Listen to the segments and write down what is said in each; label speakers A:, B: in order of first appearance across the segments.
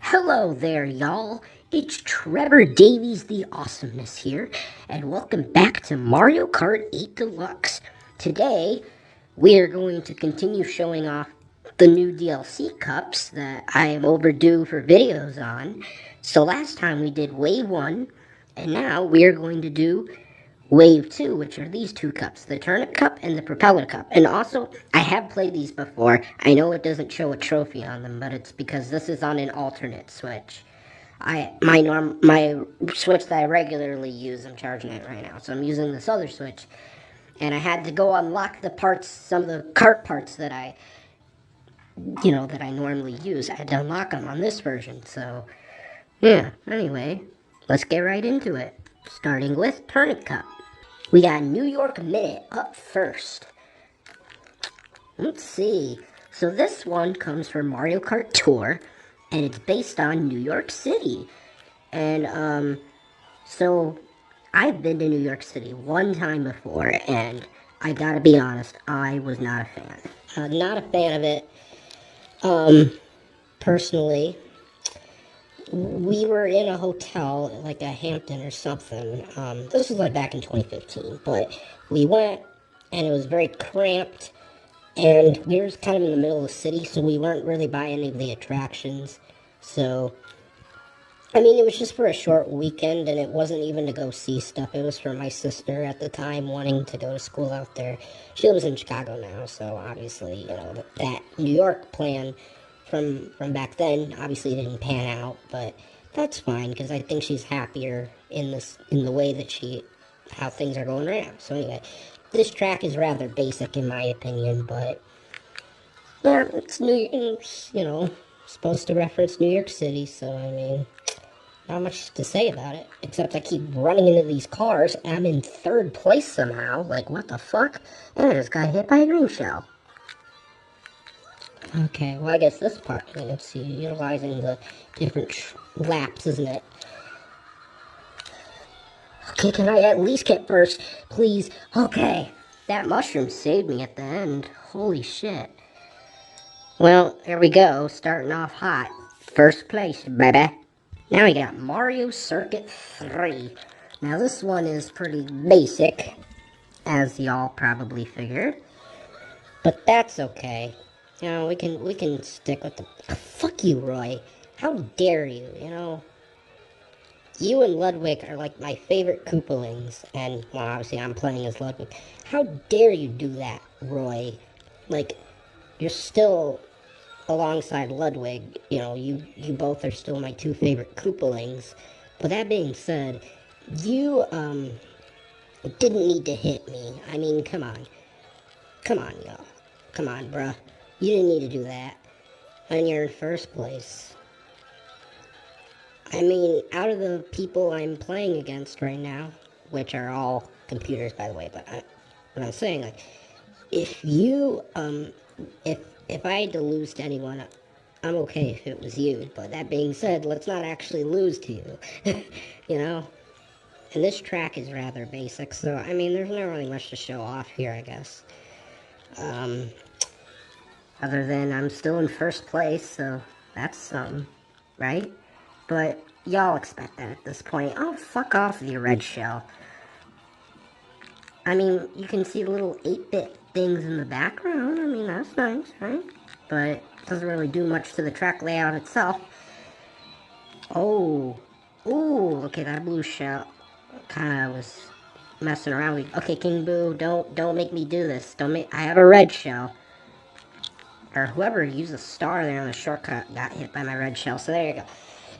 A: Hello there, y'all. It's Trevor Davies the Awesomeness here, and welcome back to Mario Kart 8 Deluxe. Today, we are going to continue showing off the new DLC cups that I am overdue for videos on. So last time we did Wave 1, and now we are going to do Wave 2, which are these two cups, the Turnip Cup and the Propeller Cup. And also, I have played these before. I know it doesn't show a trophy on them, but it's because this is on an alternate switch. My switch that I regularly use, I'm charging it right now, so I'm using this other switch. And I had to go unlock the parts, some of the cart parts that I normally use. I had to unlock them on this version, so yeah. Anyway, let's get right into it. Starting with Turnip Cup. We got New York Minute up first. Let's see. So this one comes from Mario Kart Tour, and it's based on New York City. And so I've been to New York City one time before, and I gotta be honest, I was not a fan. Not a fan of it. Personally, we were in a hotel, like a Hampton or something. This was like back in 2015, but we went, and it was very cramped, and we were kind of in the middle of the city, so we weren't really by any of the attractions. So, I mean, it was just for a short weekend, and it wasn't even to go see stuff. It was for my sister at the time wanting to go to school out there. She lives in Chicago now, so obviously, that New York plan from back then obviously didn't pan out, but that's fine because I think she's happier in the way that how things are going right now. So anyway, this track is rather basic in my opinion, but yeah, it's supposed to reference New York City, so I mean, not much to say about it, except I keep running into these cars, and I'm in third place somehow. Like, what the fuck? And I just got hit by a green shell. Okay, well, I guess this part, let's see, utilizing the different laps, isn't it? Okay, can I at least get first, please? Okay, that mushroom saved me at the end. Holy shit. Well, here we go, starting off hot. First place, baby. Now we got Mario Circuit 3. Now this one is pretty basic, as y'all probably figured. But that's okay. We can stick with the fuck you, Roy. How dare you, You and Ludwig are like my favorite Koopalings, and well obviously I'm playing as Ludwig. How dare you do that, Roy? Like, you're still alongside Ludwig, you both are still my two favorite Koopalings. But that being said, you didn't need to hit me. I mean, come on. Come on, y'all. Come on, bruh. You didn't need to do that when you're in first place. I mean, out of the people I'm playing against right now, which are all computers, by the way, but what I'm saying, like, if you, if I had to lose to anyone, I'm okay if it was you. But that being said, let's not actually lose to you, you know? And this track is rather basic, so, I mean, there's not really much to show off here, I guess. Other than I'm still in first place, so that's something, right? But y'all expect that at this point. Oh, fuck off with your red shell. I mean, you can see the little 8-bit things in the background. I mean, that's nice, right? But it doesn't really do much to the track layout itself. Oh. Ooh, okay, that blue shell kind of was messing around with. Okay, King Boo, don't make me do this. I have a red shell. Or whoever used the star there on the shortcut got hit by my red shell. So there you go.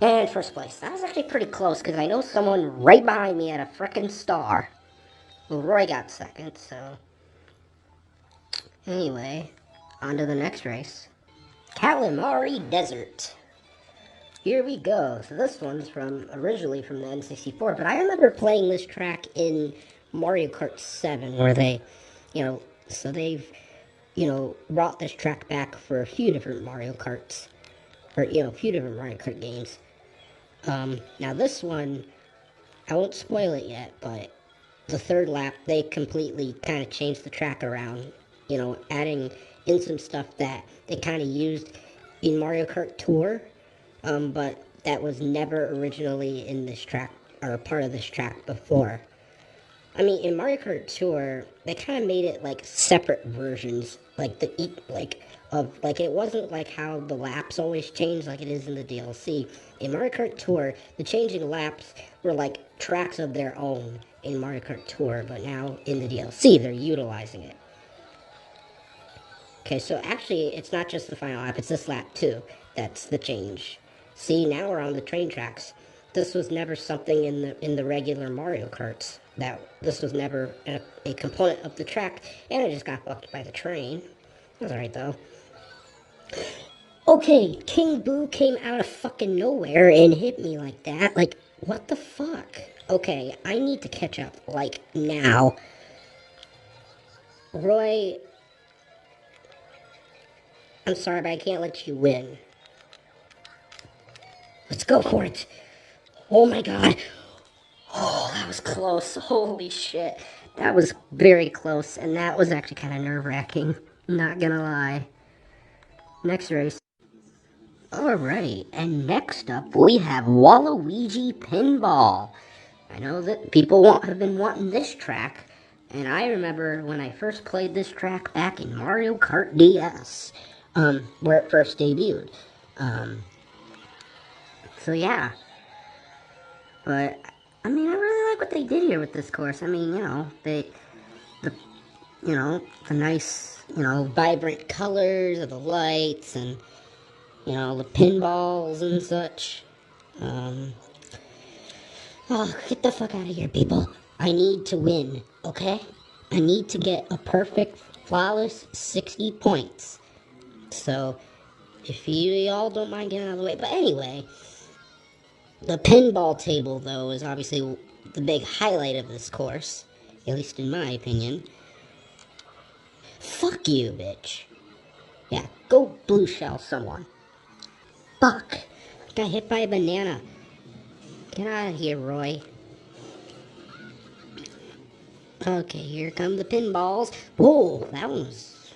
A: And first place. That was actually pretty close because I know someone right behind me had a frickin' star. Well, Roy got second, so. Anyway, on to the next race. Calamari Desert. Here we go. So this one's originally from the N64, but I remember playing this track in Mario Kart 7 where so they've, brought this track back for a few different Mario Karts, or, a few different Mario Kart games. Now this one, I won't spoil it yet, but the third lap, they completely kind of changed the track around, adding in some stuff that they kind of used in Mario Kart Tour. but that was never originally in this track or part of this track before. I mean, in Mario Kart Tour, they kind of made it like separate versions, like it wasn't like how the laps always change like it is in the DLC. In Mario Kart Tour, the changing laps were like tracks of their own in Mario Kart Tour, but now in the DLC, they're utilizing it. Okay, so actually, it's not just the final lap, it's this lap too. That's the change. See, now we're on the train tracks. This was never something in the regular Mario Karts. That this was never a component of the track, and it just got fucked by the train. That's alright though. Okay, King Boo came out of fucking nowhere and hit me like that. Like, what the fuck? Okay, I need to catch up, like, now. Roy, I'm sorry, but I can't let you win. Let's go for it. Oh my god. Oh, that was close. Holy shit. That was very close, and that was actually kind of nerve wracking. Not gonna lie. Next race. Alright, and next up we have Waluigi Pinball. I know that people have been wanting this track, and I remember when I first played this track back in Mario Kart DS, where it first debuted. Um, so yeah, but I mean, I really like what they did here with this course. I mean, the the nice, vibrant colors of the lights and the pinballs and such. Um, oh, get the fuck out of here, people! I need to win, okay? I need to get a perfect, flawless 60 points. So, if you all don't mind getting out of the way, but anyway, the pinball table though is obviously the big highlight of this course, at least in my opinion. Fuck you, bitch. Yeah, go blue shell someone. Fuck. Got hit by a banana. Get out of here, Roy. Okay, here come the pinballs. Whoa, that one was...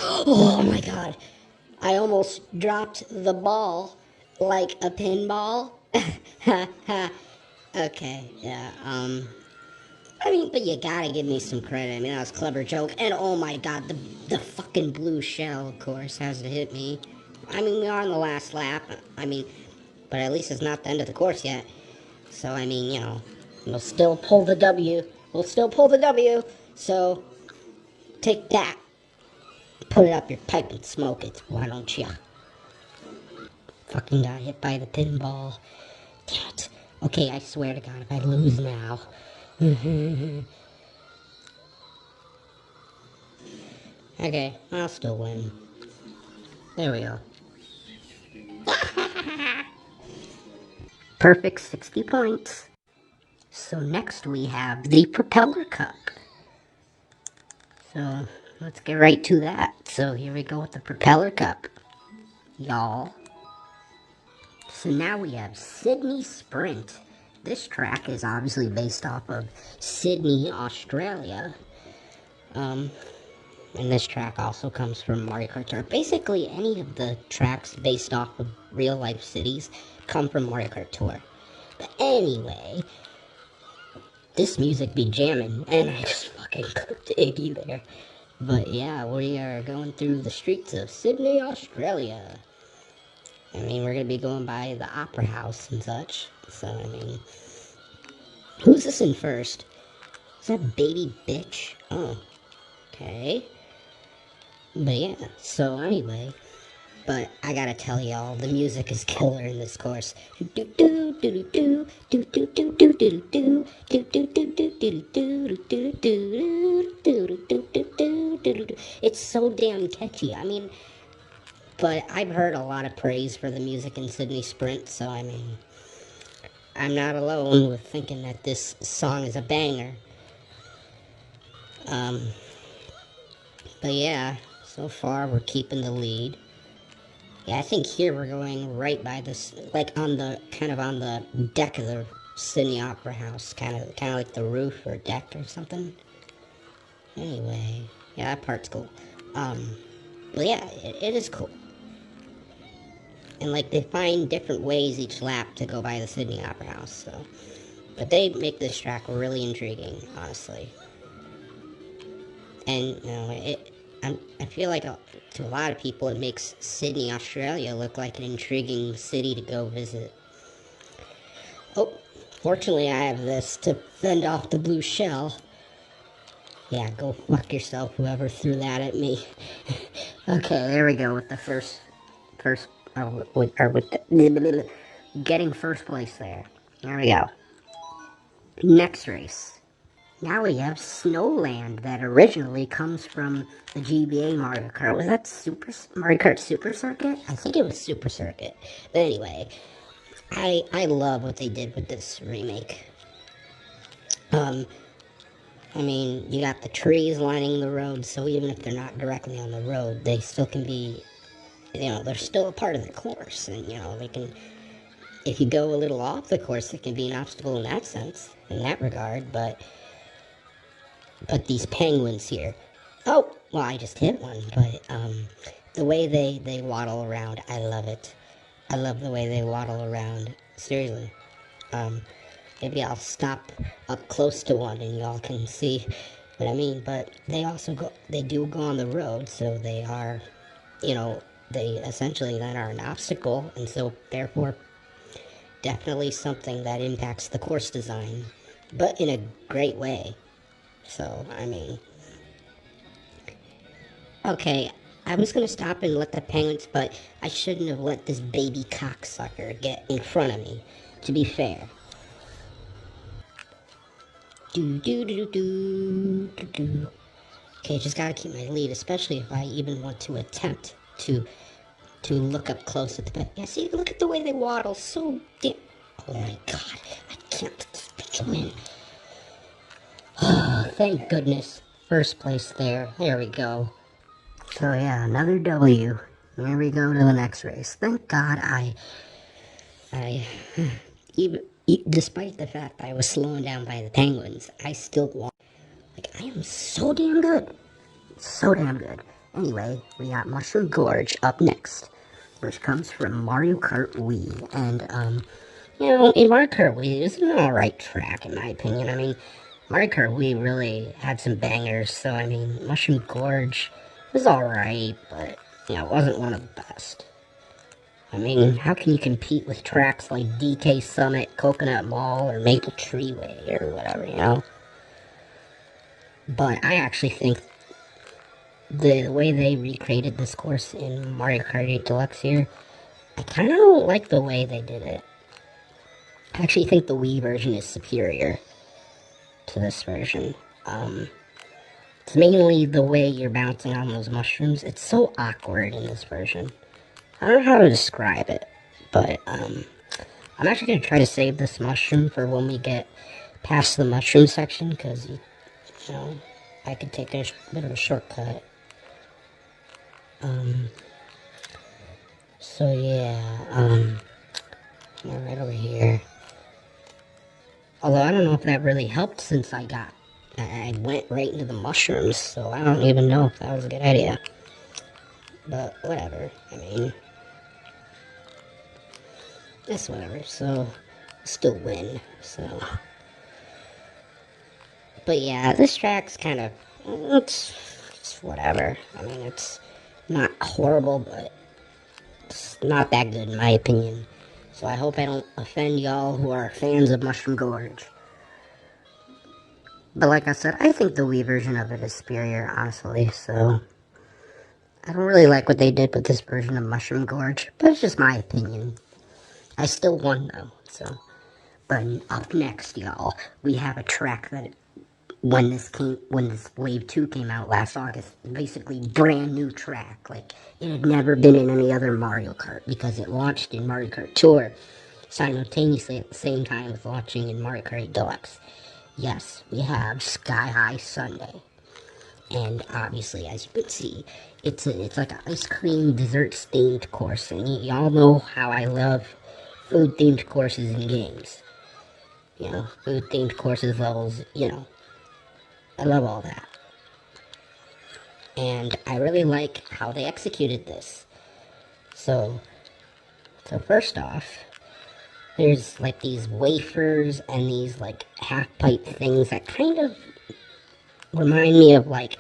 A: Oh my god. I almost dropped the ball like a pinball. Ha ha. Okay, yeah, I mean, but you gotta give me some credit. I mean, that was a clever joke. And oh my god, the fucking blue shell, of course, has to hit me. I mean, we are on the last lap. I mean, but at least it's not the end of the course yet. So, I mean, we'll still pull the W. We'll still pull the W. So, take that. Put it up your pipe and smoke it. Why don't you? Fucking got hit by the pinball. Damn it. Okay, I swear to God, if I lose now. Okay, I'll still win. There we go. Perfect 60 points. So next we have the Propeller Cup. So let's get right to that. So here we go with the Propeller Cup, y'all. So now we have Sydney Sprint. This track is obviously based off of Sydney, Australia. And this track also comes from Mario Kart Tour. Basically, any of the tracks based off of real life cities come from Mario Kart Tour. But anyway, this music be jamming, and I just fucking cooked Iggy there. But yeah, we are going through the streets of Sydney, Australia. I mean, we're gonna be going by the Opera House and such. So, I mean, who's this in first? Is that Baby Bitch? Oh, okay. But yeah, so anyway, but I gotta tell y'all, the music is killer in this course. It's so damn catchy. I mean, but I've heard a lot of praise for the music in Sydney Sprint, so I mean, I'm not alone with thinking that this song is a banger. But yeah, so far we're keeping the lead. Yeah, I think here we're going right by this, like on the deck of the Sydney Opera House, kind of like the roof or deck or something. Anyway, yeah, that part's cool. But yeah, it is cool. And like they find different ways each lap to go by the Sydney Opera House. So, but they make this track really intriguing, honestly. And you know, I feel like to a lot of people, it makes Sydney, Australia, look like an intriguing city to go visit. Oh, fortunately, I have this to fend off the blue shell. Yeah, go fuck yourself, whoever threw that at me. Okay, there we go with the first, with the, getting first place there. There we go. Next race. Now we have Snowland that originally comes from the GBA Mario Kart. Was that Mario Kart Super Circuit? I think it was Super Circuit. But anyway, I love what they did with this remake. I mean, you got the trees lining the road, so even if they're not directly on the road, they still can be, they're still a part of the course. And, they can, if you go a little off the course, it can be an obstacle in that sense, in that regard. But these penguins here, oh, well, I just hit one, but, the way they waddle around, I love it. I love the way they waddle around. Seriously. Um, Maybe I'll stop up close to one and y'all can see what I mean. But they do go on the road, so they are, they essentially then are an obstacle, and so therefore definitely something that impacts the course design, but in a great way. So, I mean, okay, I was gonna stop and let the penguins, but I shouldn't have let this baby cocksucker get in front of me, to be fair. Do do do do do do. Okay, just gotta keep my lead, especially if I even want to attempt to look up close at the bed. Yeah, see, look at the way they waddle. So damn. Oh my god, I can't let this bitch win. Oh, thank goodness. First place there. There we go. So yeah, another W. Here we go to the next race. Thank God I, even despite the fact I was slowing down by the penguins, I still won. Like I am so damn good. So damn good. Anyway, we got Mushroom Gorge up next, which comes from Mario Kart Wii. And, in Mario Kart Wii, it's an alright track, in my opinion. I mean, Mario Kart Wii really had some bangers, so, I mean, Mushroom Gorge was alright, but, it wasn't one of the best. I mean, how can you compete with tracks like DK Summit, Coconut Mall, or Maple Treeway, or whatever? But I actually think the way they recreated this course in Mario Kart 8 Deluxe here, I kind of don't like the way they did it. I actually think the Wii version is superior to this version. It's mainly the way you're bouncing on those mushrooms. It's so awkward in this version. I don't know how to describe it, but I'm actually going to try to save this mushroom for when we get past the mushroom section, because, I could take a bit of a shortcut. So yeah, right over here. Although I don't know if that really helped since I went right into the mushrooms, so I don't even know if that was a good idea. But whatever, I mean, that's whatever, so still win, so. But yeah, this track's kind of, it's whatever. I mean, it's not horrible, but it's not that good in my opinion. So I hope I don't offend y'all who are fans of Mushroom Gorge. But like I said, I think the Wii version of it is superior, honestly, so I don't really like what they did with this version of Mushroom Gorge, but it's just my opinion. I still won, though, so. But up next, y'all, we have a track that, when this Wave 2 came out last August, basically brand new track. Like, it had never been in any other Mario Kart, because it launched in Mario Kart Tour simultaneously at the same time with launching in Mario Kart 8 Deluxe. Yes, we have Sky High Sunday. And obviously, as you can see, it's like an ice cream dessert themed course. And y'all know how I love food themed courses in games. Food themed courses, levels, I love all that. And I really like how they executed this. So, So first off, there's like these wafers and these like half pipe things that kind of remind me of like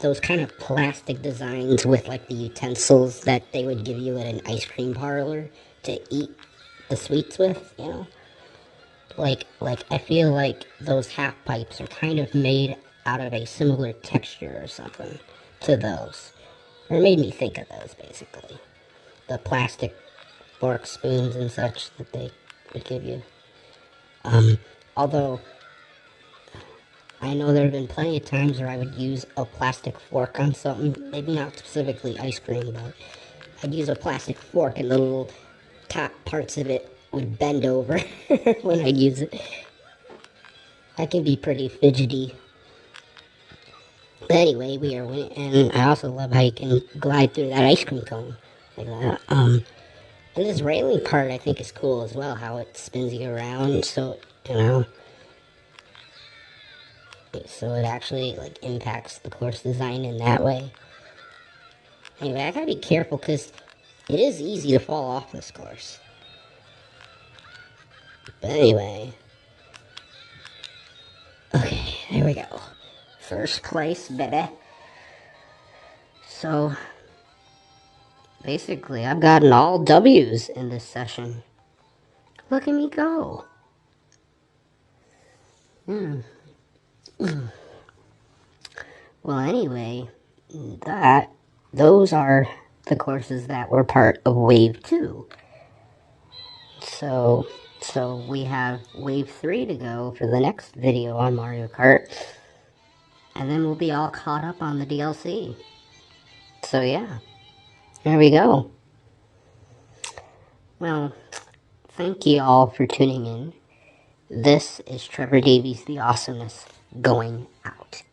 A: those kind of plastic designs with like the utensils that they would give you at an ice cream parlor to eat the sweets with, you know? Like I feel like those half pipes are kind of made out of a similar texture or something to those. Or it made me think of those basically. The plastic forks, spoons, and such that they would give you. Although I know there have been plenty of times where I would use a plastic fork on something, maybe not specifically ice cream, but I'd use a plastic fork and the little top parts of it would bend over when I'd use it. I can be pretty fidgety. But anyway, and I also love how you can glide through that ice cream cone like that. And this railing part I think is cool as well, how it spins you around, so, you know, so it actually, like, impacts the course design in that way. Anyway, I gotta be careful, because it is easy to fall off this course. But anyway. Okay, there we go. First place, baby. So, basically, I've gotten all W's in this session. Look at me go. Well, anyway, those are the courses that were part of Wave 2. So we have Wave 3 to go for the next video on Mario Kart. And then we'll be all caught up on the DLC. So yeah, there we go. Well, thank you all for tuning in. This is Trevor Davies, the Awesomeness, going out.